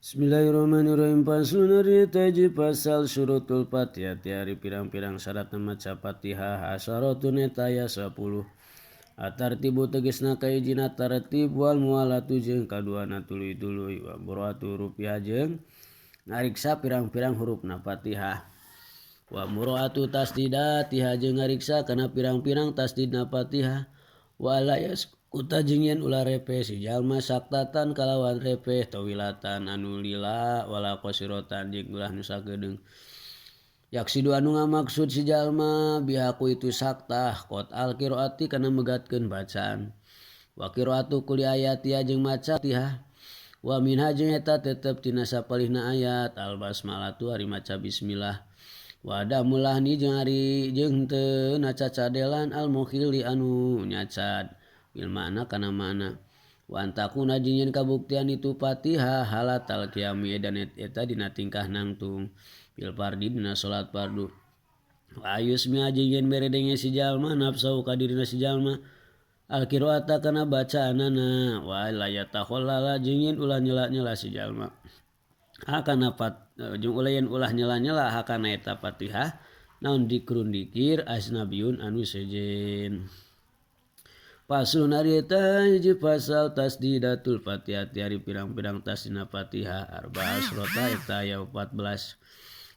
Bismillahirrahmanirrahim. Faslun taji pasal syurutul fatihah tiari pirang-pirang syarat maca fatihah hasaratun etaya 10. Atartibu tegesna kaijina tartib wal mualatu jeung kaduana tuluy-tuluy wa muratu rupiah jeung ngariksa pirang-pirang hurufna fatihah. Wa muratu tasdidatiha jeung ngariksa kana pirang-pirang tasdidna fatihah. Wa layas uta jeung yen ulah repe si jalma saktatan kalawan repe tawilatan anu lila wala qasirotan jeung ulah nu sagedeung. Yaksidu anu ngamaksud si jalma bihaku itu saktah qot al qiraati kana megatkeun bacaan. Wa qiraatu kulli ayati jeung maca Fatihah. Wa minha jeung eta tetep tina sapalihna ayat al basmalatu ari maca bismillah. Wa damulahni jeung ari jeung teu nacacadelan al mukhili anu nyacad bil makna kana makna. Wa antakuna jeung yen kabuktian itu Fatihah halatal qiyami dan eta dina tingkah nangtung bil fardi dina salat fardu. Wa ayusmi jeung yen meredenge si jalma nafsu ka dirina si jalma al qiraata kana bacaanana wa la yatakhallala jeung yen ulah nyela-nyela si jalma hakana jeung ulah yen ulah nyela-nyela hakana eta Fatihah naon dikrun dikir asnabiyun anu sejen. Paslun ari eta hiji pasal tasdidatul Fatihah tiari pirang-pirang tasdidna Fatihah arba'ah surata eta aya 14.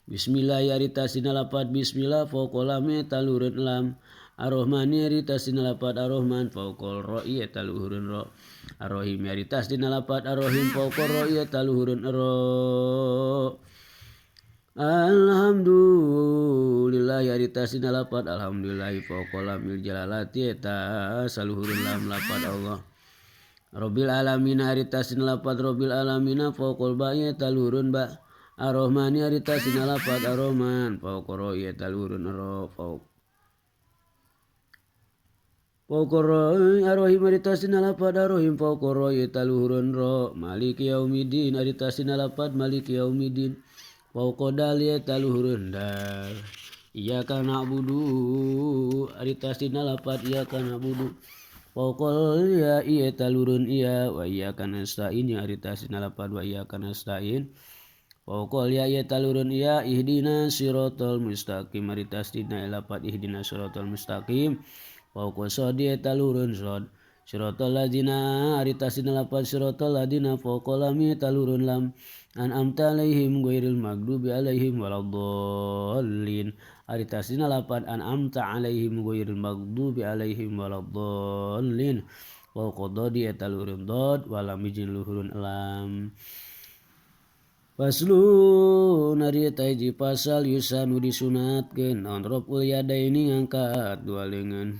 Bismillah ari tasdidna lafaz bismillah fauqal lam eta luhureun lam. Ar-Rahmani ari tasdidna lafaz ar-Rahman fauqal ra'i eta luhureun ra. Ar-Rahim ari tasdidna lafaz ar-Rahim fauqal ra'i eta luhureun ra. Alhamdulillah ari tasdidna lafaz alhamdulillah fauqal lamil jalalati eta saluhureun lam lafaz Allah. Rabbil alamin ari tasdidna lafaz rabbil alamin fauqal ba'i eta luhureun ba. Ar-Rahmani ari tasdidna lafaz ar-Rahman fauqal ra'i eta luhureun ra. Fauqal ra'i ar-Rahim ari tasdidna lafaz ar-Rahim fauqal ra'i eta luhureun ra. Maliki yaumiddin ari tasdidna lafaz maliki yaumiddin fauqal dali eta luhureun dal. Iyyaka na'budu ari tasdidna lafaz iyyaka na'budu fauqal ya'i eta luhureun iya wa iyyaka nasta'in ari tasdidna lafaz wa iyyaka nasta'in fauqal ya'i eta luhureun iya ihdinas siratal mustaqim ari tasdidna lafaz ihdinas siratal mustaqim fauqal shadi eta luhureun shad. Siratal ladzina ari tasdidna lafaz siratal ladzina fauqal lam eta luhureun lam. An'amta alaihim ghairil maghdubi alaihim waladdallin ari tasdidna lafaz an'amta alaihim ghairil maghdubi alaihim waladdallin fauqad dadi eta luhureun dad wa lam jeung luhureun lam. Faslun ari eta hiji pasal yusanu disunatkeun naon raful yadaini ngangkat dua leungeun.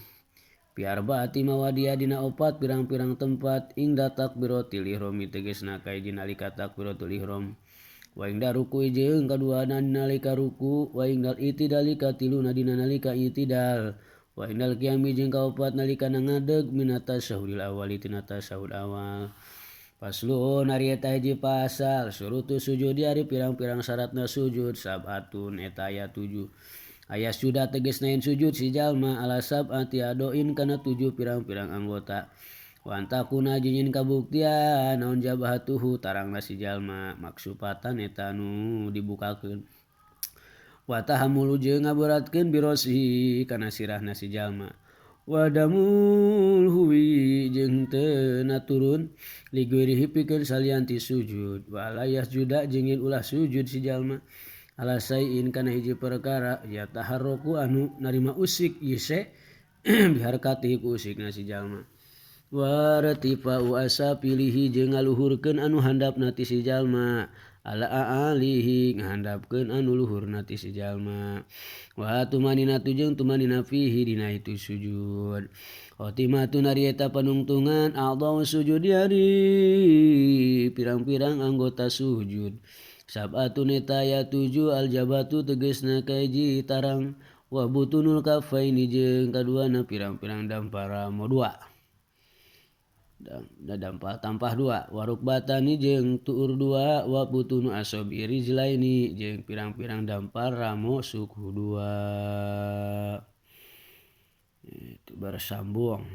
Biarbaati mawadia dina opat pirang-pirang tempat ingda takbiratul ihram tegasna kaiji nalika takbiratul ihram wa ingda ruku jeung kaduana nalika ruku wa ingdal itidali katiluna dina nalika itidal wa ingdal qiyami jeung kaopat nalika nangadeg minat tasyahudil awali tina tasyahud awal. Paslun ari eta hiji pasal surutu sujud ari pirang-pirang syaratna sujud sabatun eta aya 7. Aya sudah tegesna yen sujud si jalma ala sab'ati adoin kana 7 pirang-pirang anggota. Wa antakuna jeung yen kabuktian naon jabahatuhu tarangna si jalma maksupatan eta anu dibukakeun. Wa tahammulu jeung ngaberatkeun birosihi kana sirahna si jalma. Wa damul huwi jeung teu naturun ligurihi pikeun salianti sujud. Wa layas juda jeung yen ulah sujud si jalma ala sayin kana hiji perkara ya taharruku anu narima usik yise biharkati ku usikna si jalma. Wa ratifa'u asa pilihi jeung ngaluhurkeun anu handapna ti si jalma ala aalihi ngahandapkeun anu luhurna ti si jalma. Wa tumaninatu jeung tumanina fihi dina itu sujud. Khotimatun ari eta panungtungan a'dhaa'u sujud ari pirang-pirang anggota sujud. Sab'atun eta aya 7 aljabatu tegasna kaiji tarang wa butunul kafaini jeung kaduana pirang-pirang dampar ramo 2 dampar tampah 2 wa rukbatani jeung tuur 2 wa butunu asabi rijlaini jeung pirang-pirang dampar ramo suku 2 itu bersambung.